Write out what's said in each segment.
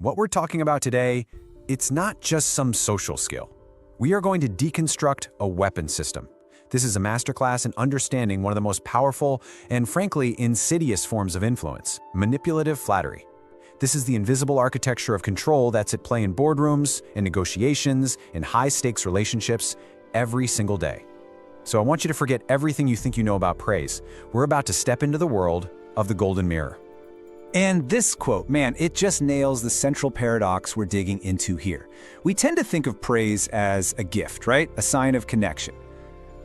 what we're talking about today, it's not just some social skill. We are going to deconstruct a weapon system. This is a masterclass in understanding one of the most powerful and, frankly, insidious forms of influence, manipulative flattery. This is the invisible architecture of control that's at play in boardrooms, in negotiations, in high-stakes relationships, every single day. So I want you to forget everything you think you know about praise. We're about to step into the world of the golden mirror. And this quote, man, it just nails the central paradox we're digging into here. We tend to think of praise as a gift, right? A sign of connection.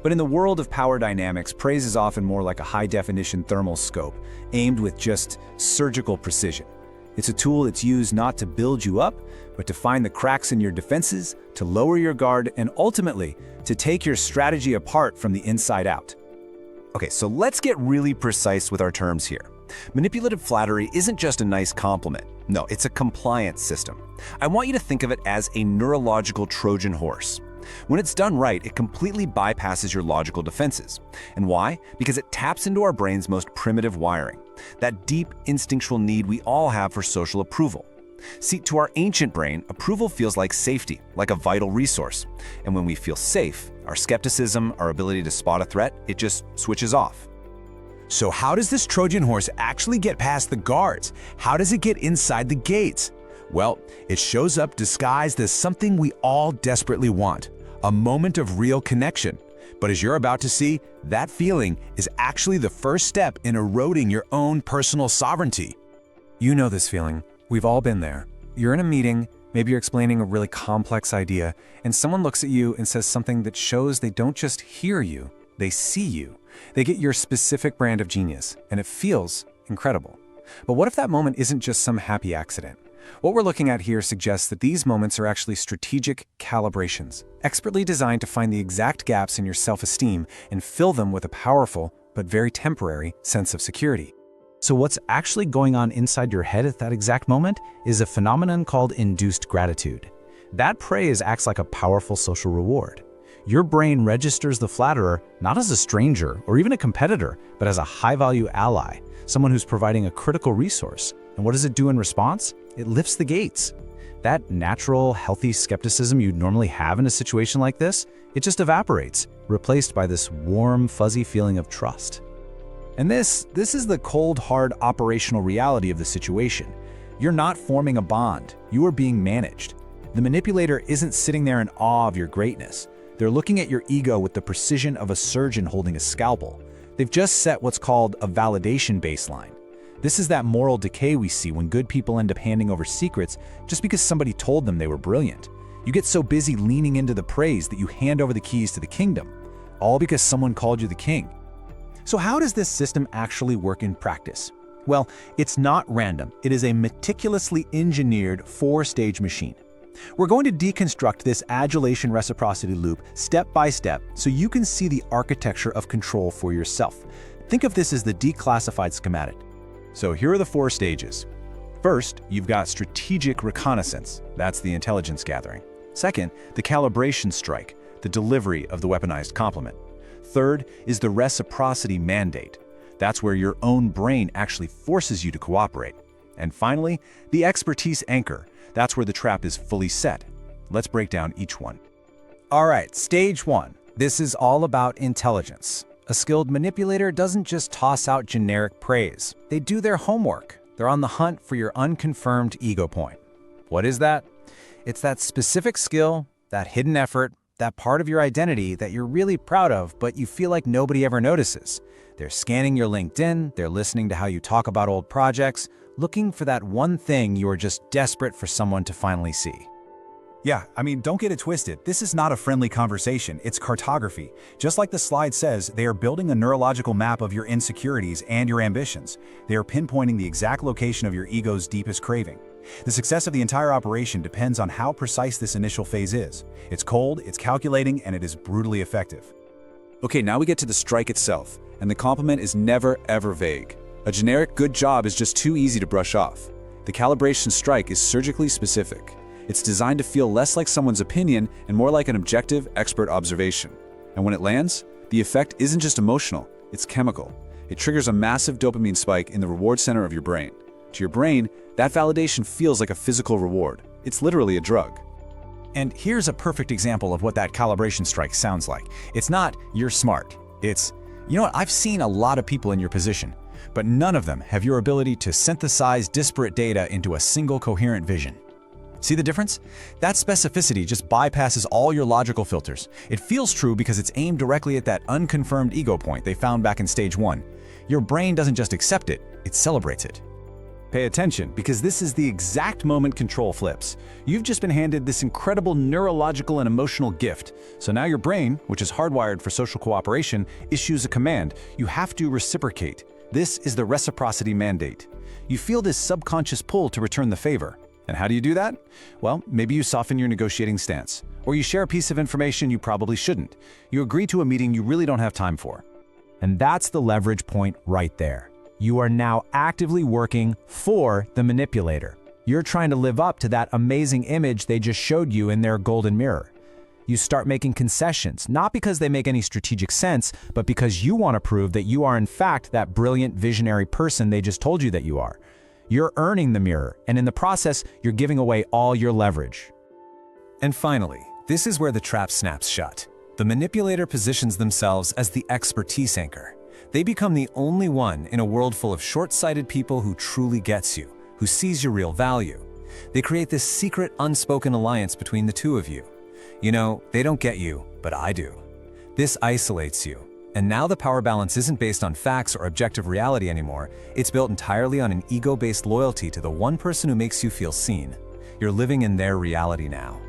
But in the world of power dynamics, praise is often more like a high-definition thermal scope, aimed with just surgical precision. It's a tool that's used not to build you up, but to find the cracks in your defenses, to lower your guard, and ultimately, to take your strategy apart from the inside out. Okay, so let's get really precise with our terms here. Manipulative flattery isn't just a nice compliment. No, it's a compliance system. I want you to think of it as a neurological Trojan horse. When it's done right, it completely bypasses your logical defenses. And why? Because it taps into our brain's most primitive wiring, that deep instinctual need we all have for social approval. See, to our ancient brain, approval feels like safety, like a vital resource. And when we feel safe, our skepticism, our ability to spot a threat, it just switches off. So how does this Trojan horse actually get past the guards? How does it get inside the gates? Well, it shows up disguised as something we all desperately want, a moment of real connection. But as you're about to see, that feeling is actually the first step in eroding your own personal sovereignty. You know this feeling. We've all been there. You're in a meeting, maybe you're explaining a really complex idea, and someone looks at you and says something that shows they don't just hear you, they see you. They get your specific brand of genius, and it feels incredible. But what if that moment isn't just some happy accident? What we're looking at here suggests that these moments are actually strategic calibrations, expertly designed to find the exact gaps in your self-esteem and fill them with a powerful, but very temporary, sense of security. So what's actually going on inside your head at that exact moment is a phenomenon called induced gratitude. That praise acts like a powerful social reward. Your brain registers the flatterer not as a stranger or even a competitor, but as a high-value ally, someone who's providing a critical resource. And what does it do in response? It lifts the gates. That natural, healthy skepticism you'd normally have in a situation like this, it just evaporates, replaced by this warm, fuzzy feeling of trust. And this is the cold, hard operational reality of the situation. You're not forming a bond. You are being managed. The manipulator isn't sitting there in awe of your greatness. They're looking at your ego with the precision of a surgeon holding a scalpel. They've just set what's called a validation baseline. This is that moral decay we see when good people end up handing over secrets just because somebody told them they were brilliant. You get so busy leaning into the praise that you hand over the keys to the kingdom, all because someone called you the king. So how does this system actually work in practice? Well, it's not random. It is a meticulously engineered four-stage machine. We're going to deconstruct this adulation-reciprocity loop step by step so you can see the architecture of control for yourself. Think of this as the declassified schematic. So here are the four stages. First, you've got strategic reconnaissance. That's the intelligence gathering. Second, the calibration strike, the delivery of the weaponized compliment. Third is the reciprocity mandate. That's where your own brain actually forces you to cooperate. And finally, the expertise anchor. That's where the trap is fully set. Let's break down each one. All right, stage one. This is all about intelligence. A skilled manipulator doesn't just toss out generic praise. They do their homework. They're on the hunt for your unconfirmed ego point. What is that? It's that specific skill, that hidden effort, that part of your identity that you're really proud of, but you feel like nobody ever notices. They're scanning your LinkedIn, they're listening to how you talk about old projects, looking for that one thing you are just desperate for someone to finally see. Yeah, don't get it twisted. This is not a friendly conversation, it's cartography. Just like the slide says, they are building a neurological map of your insecurities and your ambitions. They are pinpointing the exact location of your ego's deepest craving. The success of the entire operation depends on how precise this initial phase is. It's cold, it's calculating, and it is brutally effective. Okay, now we get to the strike itself, and the compliment is never, ever vague. A generic good job is just too easy to brush off. The calibration strike is surgically specific. It's designed to feel less like someone's opinion and more like an objective, expert observation. And when it lands, the effect isn't just emotional, it's chemical. It triggers a massive dopamine spike in the reward center of your brain. To your brain, That validation feels like a physical reward. It's literally a drug. And here's a perfect example of what that calibration strike sounds like. It's not, "You're smart." It's, "You know what, I've seen a lot of people in your position, but none of them have your ability to synthesize disparate data into a single coherent vision." See the difference? That specificity just bypasses all your logical filters. It feels true because it's aimed directly at that unconfirmed ego point they found back in stage 1. Your brain doesn't just accept it, it celebrates it. Pay attention, because this is the exact moment control flips. You've just been handed this incredible neurological and emotional gift. So now your brain, which is hardwired for social cooperation, issues a command. You have to reciprocate. This is the reciprocity mandate. You feel this subconscious pull to return the favor. And how do you do that? Well, maybe you soften your negotiating stance, or you share a piece of information you probably shouldn't. You agree to a meeting you really don't have time for. And that's the leverage point right there. You are now actively working for the manipulator. You're trying to live up to that amazing image they just showed you in their golden mirror. You start making concessions, not because they make any strategic sense, but because you want to prove that you are in fact that brilliant visionary person they just told you that you are. You're earning the mirror, and in the process, you're giving away all your leverage. And finally, this is where the trap snaps shut. The manipulator positions themselves as the expertise anchor. They become the only one in a world full of short-sighted people who truly gets you, who sees your real value. They create this secret, unspoken alliance between the two of you. You know, they don't get you, but I do. This isolates you. And now the power balance isn't based on facts or objective reality anymore. It's built entirely on an ego-based loyalty to the one person who makes you feel seen. You're living in their reality now.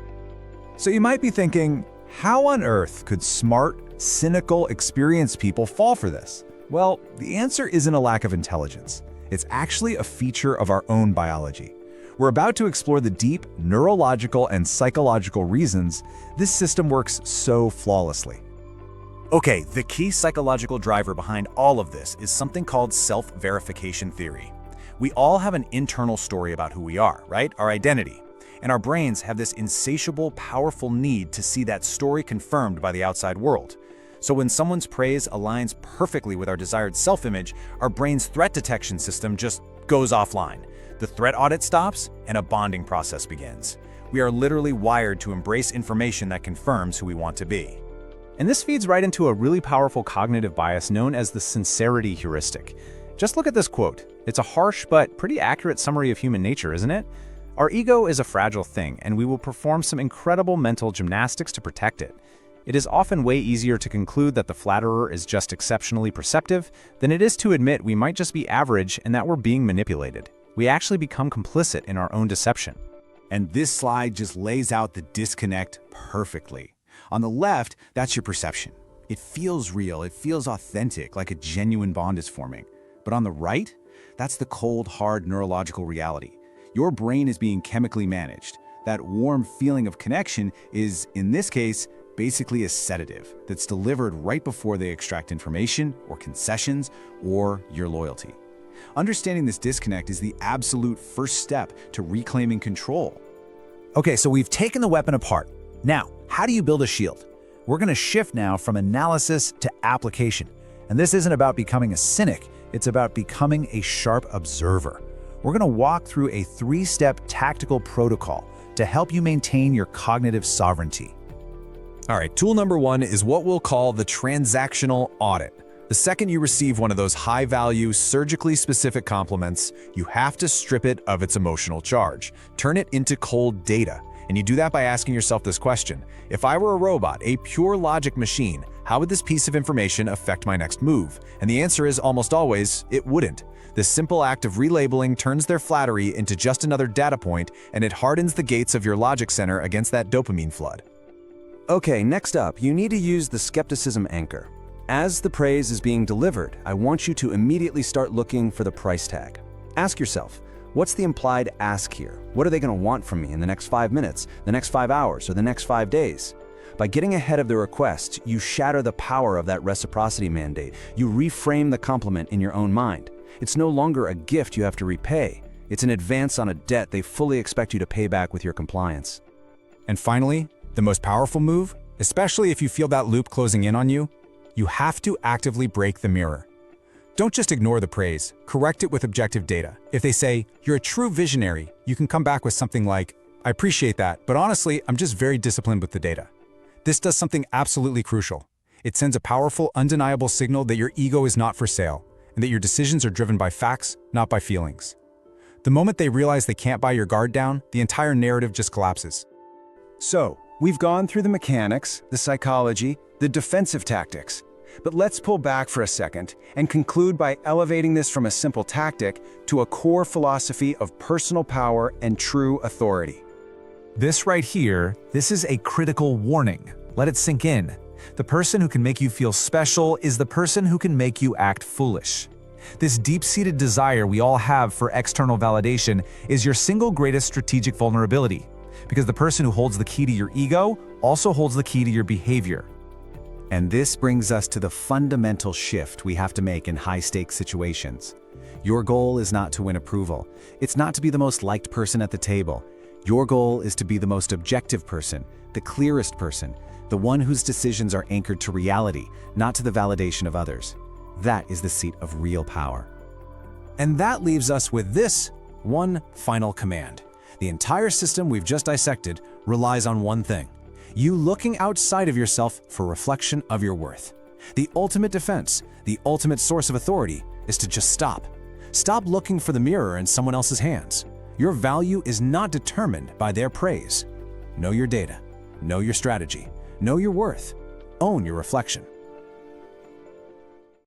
So you might be thinking, how on earth could smart, cynical, experienced people fall for this? Well, the answer isn't a lack of intelligence. It's actually a feature of our own biology. We're about to explore the deep neurological and psychological reasons this system works so flawlessly. Okay, the key psychological driver behind all of this is something called self-verification theory. We all have an internal story about who we are, right? Our identity. And our brains have this insatiable, powerful need to see that story confirmed by the outside world. So when someone's praise aligns perfectly with our desired self-image, our brain's threat detection system just goes offline. The threat audit stops, and a bonding process begins. We are literally wired to embrace information that confirms who we want to be. And this feeds right into a really powerful cognitive bias known as the sincerity heuristic. Just look at this quote. It's a harsh but pretty accurate summary of human nature, isn't it? Our ego is a fragile thing, and we will perform some incredible mental gymnastics to protect it. It is often way easier to conclude that the flatterer is just exceptionally perceptive than it is to admit we might just be average and that we're being manipulated. We actually become complicit in our own deception. And this slide just lays out the disconnect perfectly. On the left, that's your perception. It feels real, it feels authentic, like a genuine bond is forming. But on the right, that's the cold, hard neurological reality. Your brain is being chemically managed. That warm feeling of connection is, in this case, basically a sedative that's delivered right before they extract information or concessions or your loyalty. Understanding this disconnect is the absolute first step to reclaiming control. Okay, so we've taken the weapon apart. Now, how do you build a shield? We're going to shift now from analysis to application. And this isn't about becoming a cynic, it's about becoming a sharp observer. We're going to walk through a 3-step tactical protocol to help you maintain your cognitive sovereignty. All right, tool number 1 is what we'll call the transactional audit. The second you receive one of those high-value, surgically specific compliments, you have to strip it of its emotional charge. Turn it into cold data. And you do that by asking yourself this question: if I were a robot, a pure logic machine, how would this piece of information affect my next move? And the answer is almost always, it wouldn't. This simple act of relabeling turns their flattery into just another data point, and it hardens the gates of your logic center against that dopamine flood. Okay, next up, you need to use the skepticism anchor. As the praise is being delivered, I want you to immediately start looking for the price tag. Ask yourself, what's the implied ask here? What are they going to want from me in the next 5 minutes, the next 5 hours, or the next 5 days? By getting ahead of the request, you shatter the power of that reciprocity mandate. You reframe the compliment in your own mind. It's no longer a gift you have to repay. It's an advance on a debt they fully expect you to pay back with your compliance. And finally, the most powerful move, especially if you feel that loop closing in on you, you have to actively break the mirror. Don't just ignore the praise, correct it with objective data. If they say, "You're a true visionary," you can come back with something like, "I appreciate that, but honestly, I'm just very disciplined with the data." This does something absolutely crucial. It sends a powerful, undeniable signal that your ego is not for sale, and that your decisions are driven by facts, not by feelings. The moment they realize they can't buy your guard down, the entire narrative just collapses. So, we've gone through the mechanics, the psychology, the defensive tactics. But let's pull back for a second and conclude by elevating this from a simple tactic to a core philosophy of personal power and true authority. This right here, this is a critical warning. Let it sink in. The person who can make you feel special is the person who can make you act foolish. This deep-seated desire we all have for external validation is your single greatest strategic vulnerability, because the person who holds the key to your ego also holds the key to your behavior. And this brings us to the fundamental shift we have to make in high-stakes situations. Your goal is not to win approval. It's not to be the most liked person at the table. Your goal is to be the most objective person, the clearest person, the one whose decisions are anchored to reality, not to the validation of others. That is the seat of real power. And that leaves us with this one final command. The entire system we've just dissected relies on one thing: you looking outside of yourself for reflection of your worth. The ultimate defense, the ultimate source of authority, is to just stop. Stop looking for the mirror in someone else's hands. Your value is not determined by their praise. Know your data. Know your strategy. Know your worth. Own your reflection.